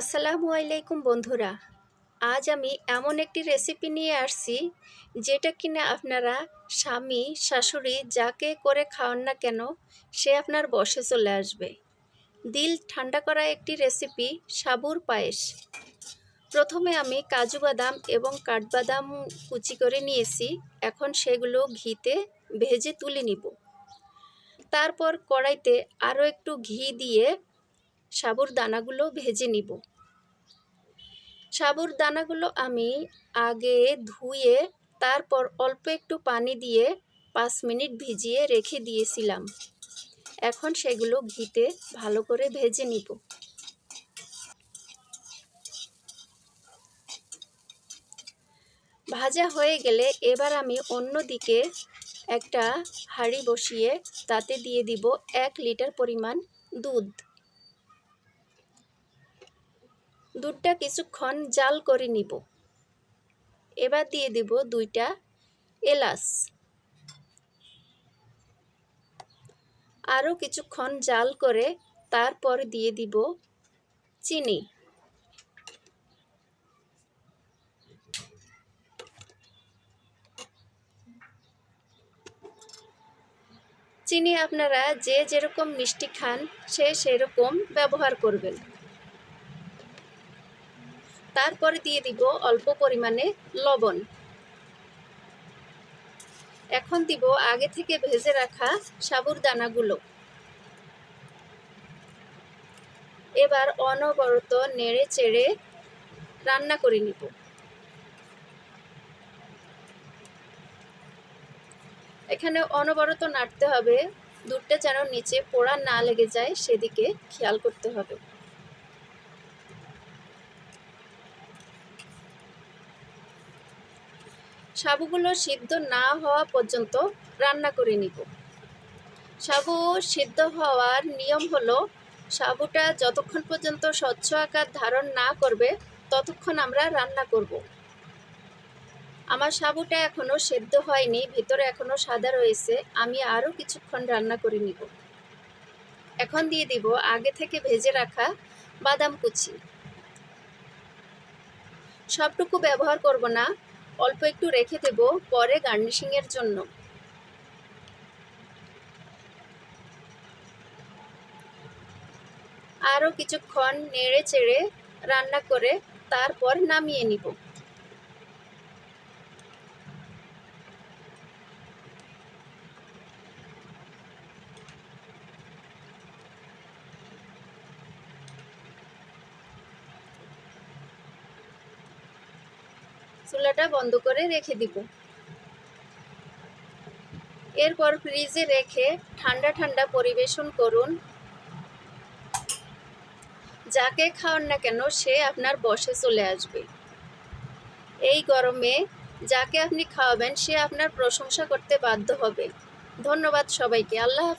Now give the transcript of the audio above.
আসসালামু আলাইকুম বন্ধুরা। আজ আমি এমন একটি রেসিপি নিয়ে আসছি যেটা কিনা আপনারা স্বামী শাশুড়ি যাকে করে খাওয়ান না কেন সে আপনার বশে চলে আসবে। দিল ঠান্ডা করা একটি রেসিপি, সাবুর পায়েস। প্রথমে আমি কাজু বাদাম এবং কাঠবাদাম কুচি করে নিয়েছি। এখন সেগুলো ঘিতে ভেজে তুলে নিব। তারপর কড়াইতে আরও একটু ঘি দিয়ে সাবুর দানাগুলো ভেজে নিব। সাবুর দানাগুলো আমি আগে ধুয়ে তারপর অল্প একটু পানি দিয়ে 5 মিনিট ভিজিয়ে রেখে দিয়েছিলাম। এখন সেগুলো ঘিতে ভালো করে ভেজে নিব। ভাজা হয়ে গেলে এবার আমি অন্যদিকে একটা হাঁড়ি বসিয়ে তাতে দিয়ে দিব 1 লিটার পরিমাণ দুধ। দুধটা কিছুক্ষণ জাল করে নিব। এবার দিয়ে দিব 2টা এলাচ। আরও কিছুক্ষণ জাল করে তারপর দিয়ে দিব চিনি। চিনি আপনারা যে যেরকম মিষ্টি খান সে সেরকম ব্যবহার করবেন। তারপরে দিয়ে দিব অল্প পরিমাণে লবণ। এখন দিব আগে থেকে ভেজে রাখা সাবুর দানাগুলো। এবার অনবরত নেড়ে চেড়ে রান্না করে নিব। এখানে অনবরত নাড়তে হবে, দুধটা যেন নিচে পোড়া না লেগে যায় সেদিকে খেয়াল করতে হবে। সাবুগুলো সিদ্ধ না হওয়া পর্যন্ত রান্না করে নিব। সাবু সিদ্ধ হওয়ার নিয়ম হলো, সাবুটা যতক্ষণ পর্যন্ত স্বচ্ছ আকার ধারণ না করবে ততক্ষণ আমরা রান্না করব। আমার সাবুটা এখনও সেদ্ধ হয়নি, ভিতরে এখনও সাদা রয়েছে। আমি আরও কিছুক্ষণ রান্না করে নিব। এখন দিয়ে দিব আগে থেকে ভেজে রাখা বাদাম কুচি। সবটুকু ব্যবহার করব না, অল্প একটু রেখে দেব পরে গার্নিশিংয়ের জন্য। আরও কিছুক্ষণ নেড়ে চেড়ে রান্না করে তারপর নামিয়ে নিব। চুলাটা বন্ধ করে রেখে দিব। এরপর ফ্রিজে রেখে ঠান্ডা ঠান্ডা পরিবেশন করুন। যাকে খাওয়ান না কেন সে আপনার বশে চলে আসবে। এই গরমে যাকে আপনি খাওয়াবেন সে আপনার প্রশংসা করতে বাধ্য হবে। ধন্যবাদ সবাইকে। আল্লাহ হাফেজ।